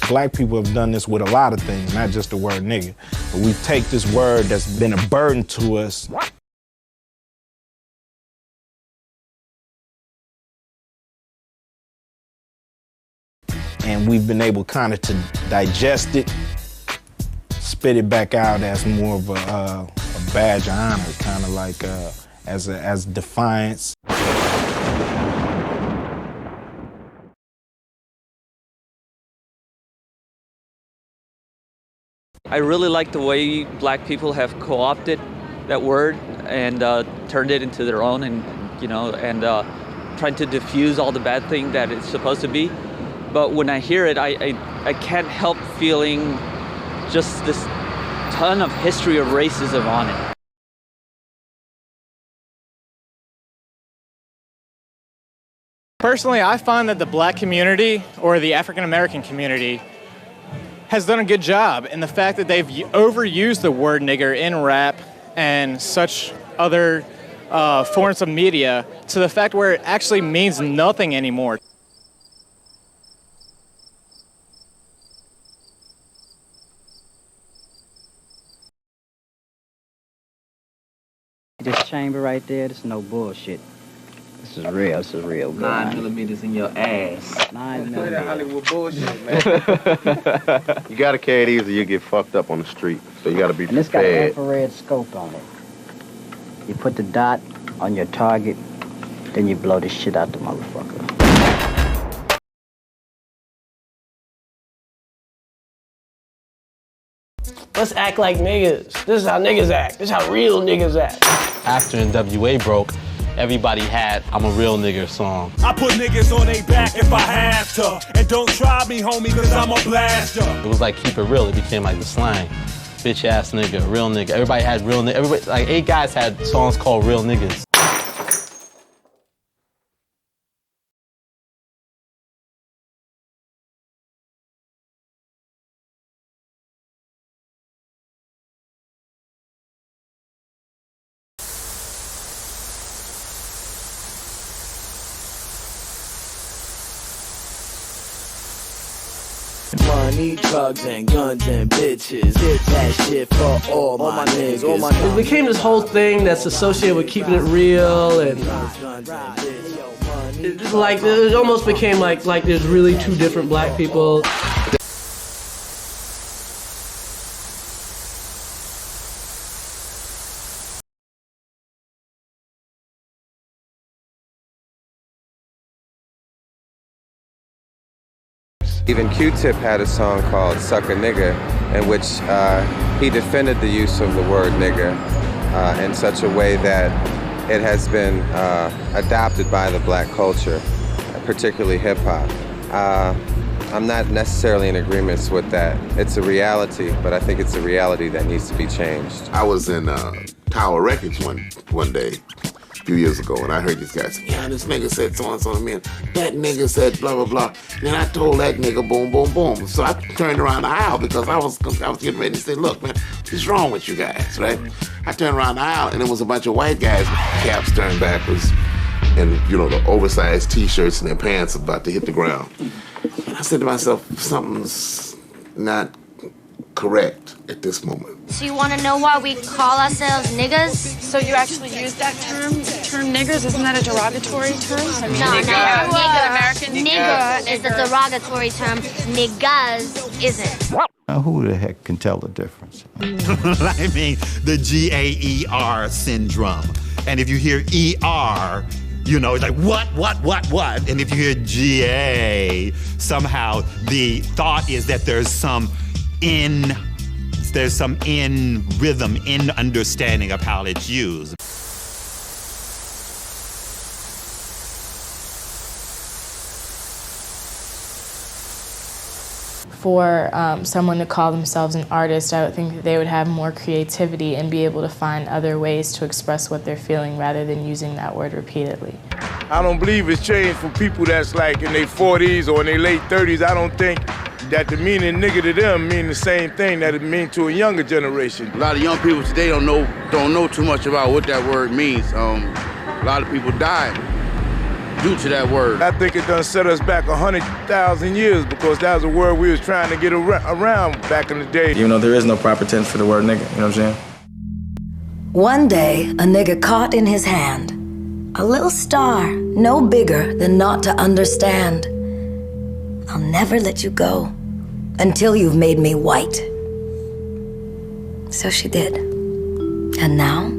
Black people have done this with a lot of things, not just the word nigga. But we take this word that's been a burden to us and we've been able kind of to digest it, spit it back out as more of a badge of honor, kind of like as defiance. I really like the way Black people have co-opted that word and turned it into their own, and trying to diffuse all the bad thing that it's supposed to be. But when I hear it, I can't help feeling just this ton of history of racism on it. Personally, I find that the Black community, or the African American community, has done a good job in the fact that they've overused the word nigger in rap and such other forms of media to the fact where it actually means nothing anymore. This chamber right there, this is no bullshit. This is real good. 9mm in your ass. 9mm. That Hollywood bullshit, man. You gotta carry these or you get fucked up on the street. So you gotta be And this got an prepared. infrared scope on it. You put the dot on your target, then you blow this shit out the motherfucker. Let's act like niggas. This is how niggas act. This is how real niggas act. After NWA broke, everybody had I'm a Real Nigger song. I put niggas on they back if I have to. And don't try me, homie, cause I'm a blaster. It was like keep it real. It became like the slang. Bitch ass nigga, real nigga. Everybody had real nigga. Everybody, like 8 guys had songs called Real Niggas. Money, drugs, and guns and bitches. Hit that shit for all my niggas. It became this whole thing that's associated with keeping it real, and it almost became like there's really 2 different Black people. Even Q-Tip had a song called Suck a Nigga, in which he defended the use of the word nigger in such a way that it has been adopted by the Black culture, particularly hip-hop. I'm not necessarily in agreement with that. It's a reality, but I think it's a reality that needs to be changed. I was in Tower Records one day, a few years ago, and I heard these guys say, yeah, this nigga said so-and-so to me, and that nigga said blah, blah, blah. And then I told that nigga boom, boom, boom. So I turned around the aisle because I was getting ready to say, look, man, what's wrong with you guys, right? I turned around the aisle, and it was a bunch of white guys with caps turned backwards and, the oversized T-shirts and their pants about to hit the ground. And I said to myself, something's not correct at this moment. So you want to know why we call ourselves niggas? So you actually use that term niggers? Isn't that a derogatory term? I mean, Nigger is a derogatory term. Niggas isn't. Now, who the heck can tell the difference? I mean, the G-A-E-R syndrome. And if you hear E-R, it's like, what? And if you hear G-A, somehow the thought is that there's some in rhythm, in understanding of how it's used. For someone to call themselves an artist, I would think that they would have more creativity and be able to find other ways to express what they're feeling rather than using that word repeatedly. I don't believe it's changed for people that's like in their 40s or in their late 30s. I don't think that the meaning nigga to them mean the same thing that it means to a younger generation. A lot of young people today don't know too much about what that word means. A lot of people died due to that word? I think it done set us back 100,000 years because that was a word we was trying to get around back in the day. Even though there is no proper tense for the word nigga, you know what I'm saying? One day, a nigga caught in his hand a little star, no bigger than not to understand. I'll never let you go until you've made me white. So she did. And now,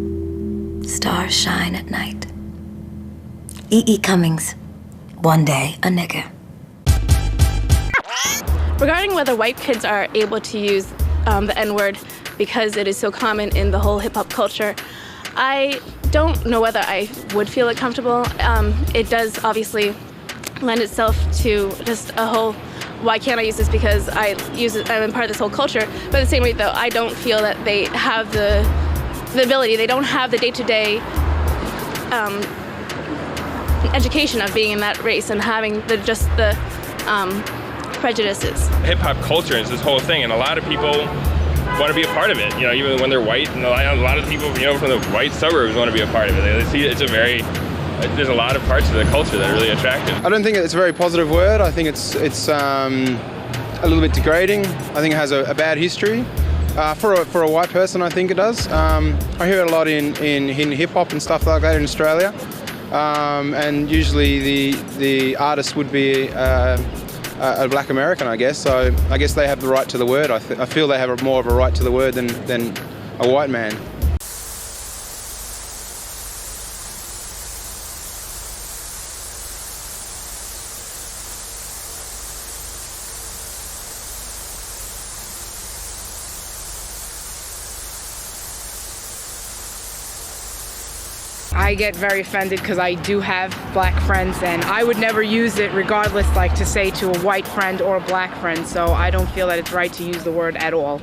stars shine at night. E.E. Cummings, one day a nigga. Regarding whether white kids are able to use the N-word because it is so common in the whole hip-hop culture, I don't know whether I would feel it comfortable. It does obviously lend itself to just a whole, why can't I use this because I'm part of this whole culture. But at the same rate though, I don't feel that they have the ability, they don't have the day-to-day education of being in that race and having the prejudices. Hip-hop culture is this whole thing, and a lot of people want to be a part of it, you know, even when they're white, and a lot of people, you know, from the white suburbs want to be a part of it. They see it's there's a lot of parts of the culture that are really attractive. I don't think it's a very positive word. I think it's a little bit degrading. I think it has a bad history. For a white person, I think it does. I hear it a lot in hip-hop and stuff like that in Australia. And usually the artist would be a black American, I guess. So I guess they have the right to the word. I feel they have more of a right to the word than a white man. I get very offended because I do have black friends and I would never use it regardless, like to say to a white friend or a black friend, so I don't feel that it's right to use the word at all.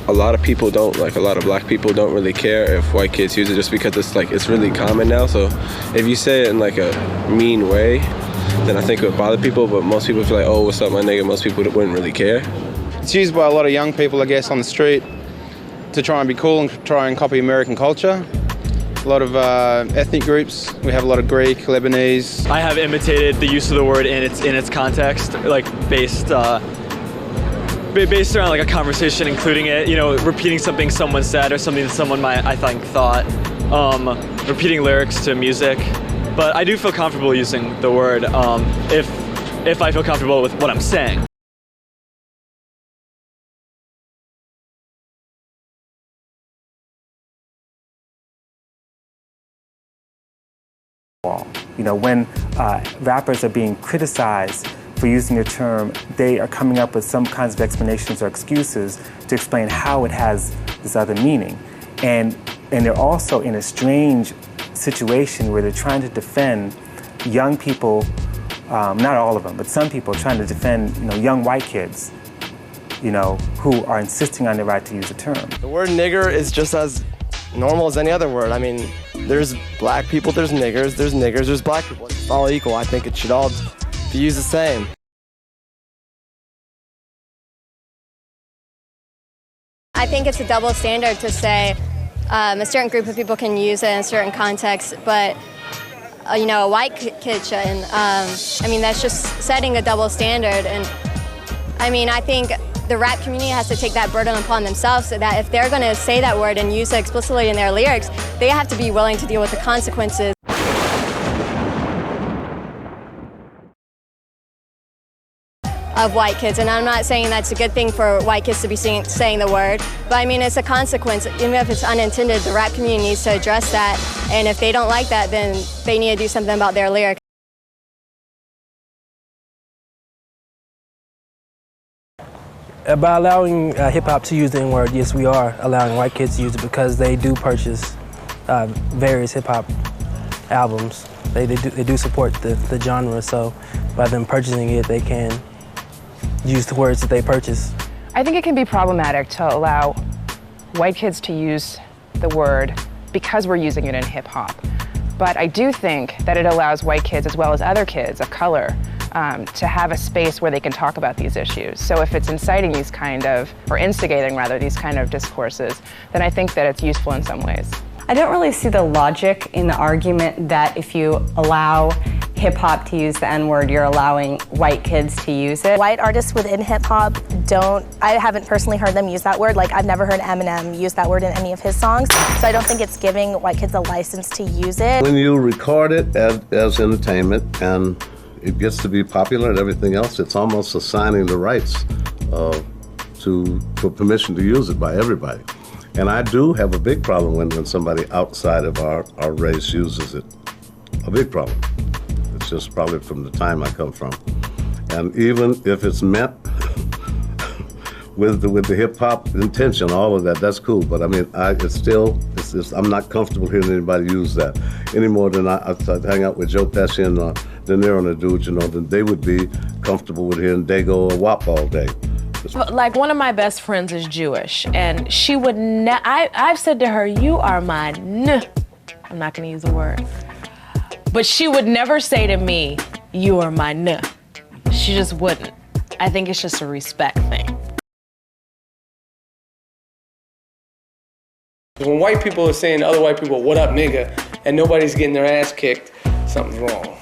A lot of people don't, like a lot of black people don't really care if white kids use it just because it's really common now. So if you say it in like a mean way, then I think it would bother people, but most people feel like, oh, what's up, my nigga? Most people wouldn't really care. It's used by a lot of young people, I guess, on the street to try and be cool and try and copy American culture. A lot of ethnic groups. We have a lot of Greek, Lebanese. I have imitated the use of the word in its context, like based around like a conversation, including it, you know, repeating something someone said or something that someone I think thought, repeating lyrics to music. But I do feel comfortable using the word if I feel comfortable with what I'm saying. You know, when rappers are being criticized for using the term, they are coming up with some kinds of explanations or excuses to explain how it has this other meaning. And they're also in a strange situation where they're trying to defend young people, not all of them, but some people trying to defend, you know, young white kids, you know, who are insisting on their right to use the term. The word nigger is just as normal as any other word. I mean, there's black people, there's niggers, there's black people. It's all equal. I think it should all be used the same. I think it's a double standard to say a certain group of people can use it in a certain context, but you know, a white kid shouldn't. I mean, that's just setting a double standard. And I mean, I think the rap community has to take that burden upon themselves so that if they're going to say that word and use it explicitly in their lyrics, they have to be willing to deal with the consequences. Of white kids, and I'm not saying that's a good thing for white kids to be saying the word, but I mean, it's a consequence. Even if it's unintended, the rap community needs to address that, and if they don't like that, then they need to do something about their lyrics. By allowing hip-hop to use the N-word, yes, we are allowing white kids to use it because they do purchase various hip-hop albums. They do support the genre, so by them purchasing it, they can use the words that they purchase. I think it can be problematic to allow white kids to use the word because we're using it in hip-hop. But I do think that it allows white kids, as well as other kids of color, to have a space where they can talk about these issues. So if it's inciting these kind of, or instigating rather, these kind of discourses, then I think that it's useful in some ways. I don't really see the logic in the argument that if you allow hip-hop to use the N-word, you're allowing white kids to use it. White artists within hip-hop I haven't personally heard them use that word. Like, I've never heard Eminem use that word in any of his songs. So I don't think it's giving white kids a license to use it. When you record it as entertainment and it gets to be popular and everything else, it's almost assigning the rights for permission to use it by everybody. And I do have a big problem when somebody outside of our race uses it. A big problem. It's just probably from the time I come from. And even if it's meant with the hip-hop intention, all of that, that's cool. But I mean, I'm not comfortable hearing anybody use that any more than I hang out with Joe Pesci and De Niro and the dudes, then they would be comfortable with hearing Dago or WAP all day. Like, one of my best friends is Jewish, and she would I've said to her, you are my I'm not gonna use the word. But she would never say to me, you are my She just wouldn't. I think it's just a respect thing. When white people are saying to other white people, what up, nigga, and nobody's getting their ass kicked, something's wrong.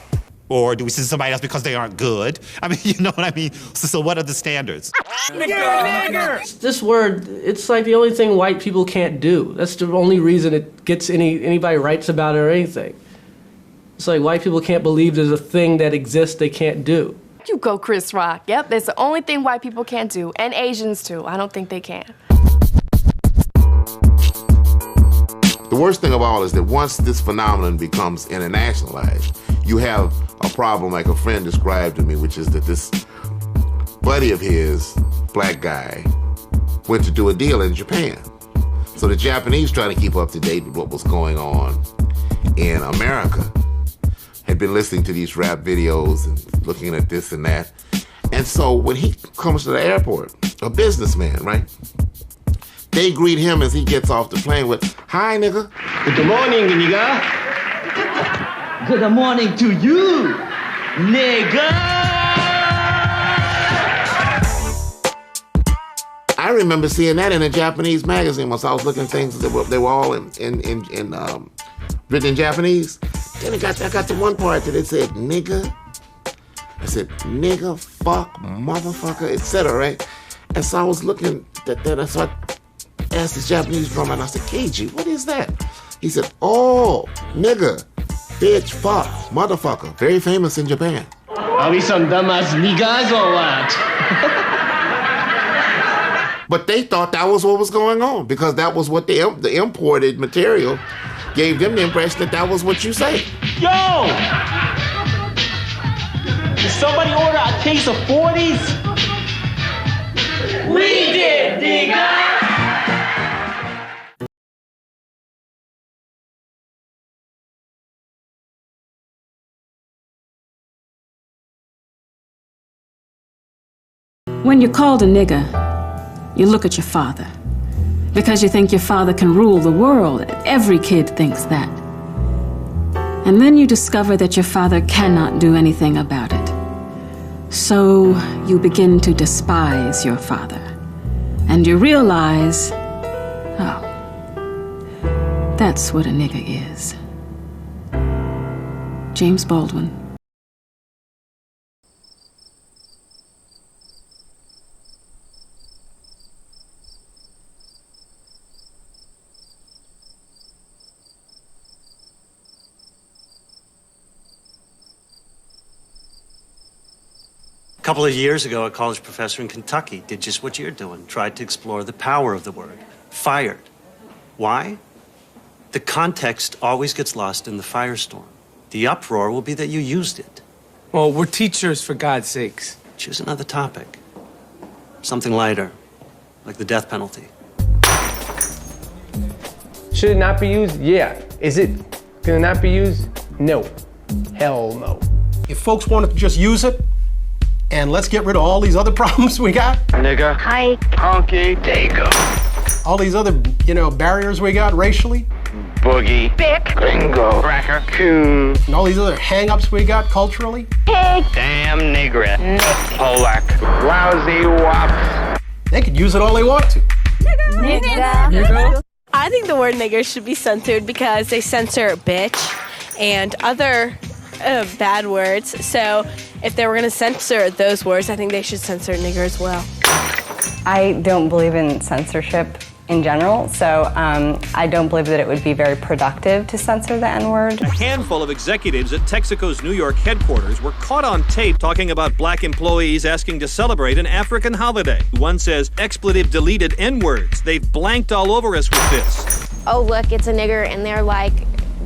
Or do we censor somebody else because they aren't good? I mean, you know what I mean? So what are the standards? Nigger! This word, it's like the only thing white people can't do. That's the only reason it gets anybody writes about it or anything. It's like white people can't believe there's a thing that exists they can't do. You go, Chris Rock. Yep, that's the only thing white people can't do, and Asians too. I don't think they can. The worst thing of all is that once this phenomenon becomes internationalized, you have a problem like a friend described to me, which is that this buddy of his, black guy, went to do a deal in Japan. So the Japanese, trying to keep up to date with what was going on in America, had been listening to these rap videos and looking at this and that. And so when he comes to the airport, a businessman, right? They greet him as he gets off the plane with, hi, nigga. Good morning, nigga. Good morning to you, nigga. I remember seeing that in a Japanese magazine once I was looking at things that they were all written in Japanese. Then I got to one part that it said nigga. I said nigga, fuck, motherfucker, etc. Right? And so I was looking at that, and so I asked this Japanese drummer, and I said, Keiji, what is that? He said, oh, nigga, bitch, fuck, motherfucker. Very famous in Japan. Are we some dumbass niggas or what? But they thought that was what was going on because that was what the imported material gave them the impression that was what you say. Yo! Did somebody order a case of 40s? We did, nigga! When you're called a nigger, you look at your father. Because you think your father can rule the world. Every kid thinks that. And then you discover that your father cannot do anything about it. So you begin to despise your father. And you realize, oh, that's what a nigger is. James Baldwin. A couple of years ago, a college professor in Kentucky did just what you're doing, tried to explore the power of the word. Fired. Why? The context always gets lost in the firestorm. The uproar will be that you used it. Well, we're teachers, for God's sakes. Choose another topic. Something lighter, like the death penalty. Should it not be used? Yeah. Is it gonna not be used? No. Hell no. If folks wanted to just use it, and let's get rid of all these other problems we got. Nigga. Hi. Honky. Dago. All these other, barriers we got racially. Boogie. Bick. Gringo. Cracker. Coon. And all these other hang-ups we got culturally. Pig. Damn nigger. Nick. Polak. Lousy wops. They could use it all they want to. Nigga. I I think the word nigger should be censored because they censor bitch and other bad words. So if they were going to censor those words, I think they should censor nigger as well. I don't believe in censorship in general, so I don't believe that it would be very productive to censor the N-word. A handful of executives at Texaco's New York headquarters were caught on tape talking about black employees asking to celebrate an African holiday. One says expletive deleted N-words. They've blanked all over us with this. Oh, look, it's a nigger, and they're like,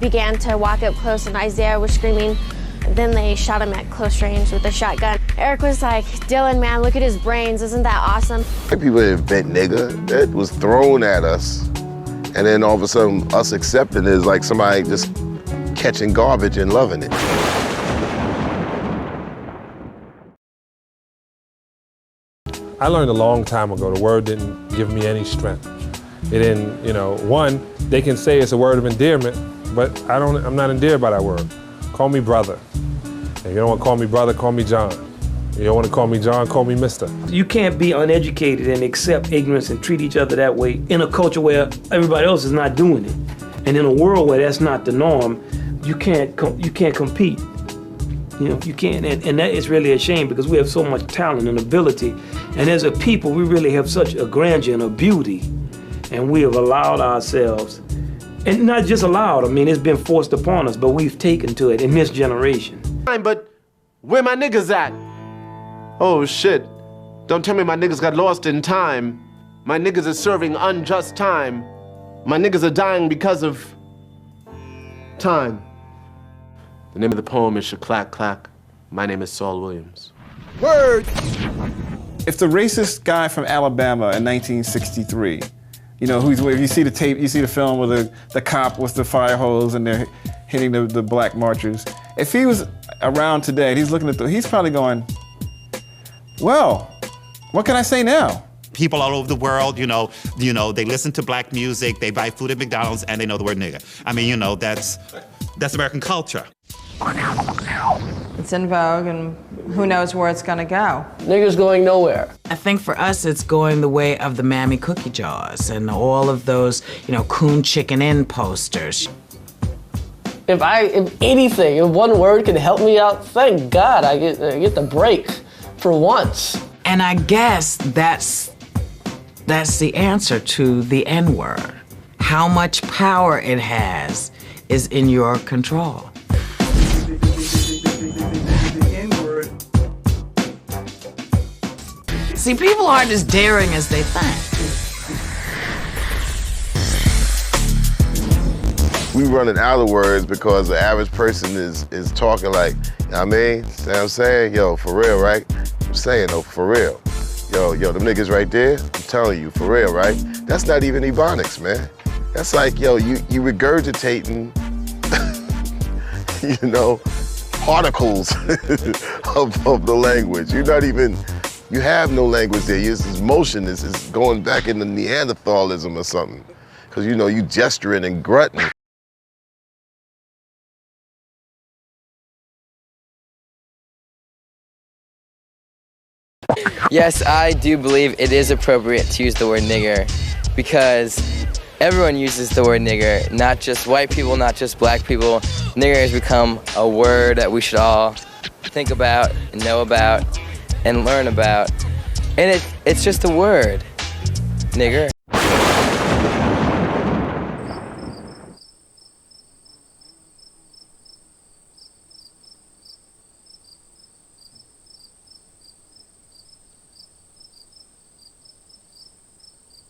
began to walk up close, and Isaiah was screaming. Then they shot him at close range with a shotgun. Eric was like, Dylan, man, look at his brains. Isn't that awesome? White people didn't invent nigga. That was thrown at us. And then all of a sudden, us accepting it is like somebody just catching garbage and loving it. I learned a long time ago the word didn't give me any strength. It didn't, you know, one, they can say it's a word of endearment, but I'm not endeared by that word. Call me brother. If you don't want to call me brother, call me John. If you don't want to call me John, call me mister. You can't be uneducated and accept ignorance and treat each other that way in a culture where everybody else is not doing it. And in a world where that's not the norm, you can't compete. You know, you can't, and that is really a shame because we have so much talent and ability. And as a people, we really have such a grandeur and a beauty. And we have allowed ourselves, and not just allowed, I mean, it's been forced upon us, but we've taken to it in this generation. But where my niggas at? Oh shit. Don't tell me my niggas got lost in time. My niggas are serving unjust time. My niggas are dying because of time. The name of the poem is Shaklack Clack. My name is Saul Williams. Word! If the racist guy from Alabama in 1963, you know, you see the tape, you see the film with the cop with the fire hose and they're hitting the black marchers. If he was around today, he's looking at he's probably going, well, what can I say now? People all over the world, you know, they listen to black music, they buy food at McDonald's, and they know the word nigger. I mean, you know, that's American culture. It's in vogue, and who knows where it's gonna go. Nigger's going nowhere. I think for us, it's going the way of the Mammy cookie jars and all of those, you know, coon chicken in posters. If anything, if one word can help me out, thank God I get the break for once. And I guess that's the answer to the N-word. How much power it has is in your control. See, people aren't as daring as they think. We running out of words because the average person is talking like, you know what I mean? See what I'm saying? Yo, for real, right? I'm saying, though, for real. Yo, them niggas right there, I'm telling you, for real, right? That's not even Ebonics, man. That's like, yo, you regurgitating, you know, particles of the language. You're not even, you have no language there. It's this motion is going back into Neanderthalism or something. Because, you know, you gesturing and grunting. Yes, I do believe it is appropriate to use the word nigger because everyone uses the word nigger, not just white people, not just black people. Nigger has become a word that we should all think about and know about and learn about. And it's just a word, nigger.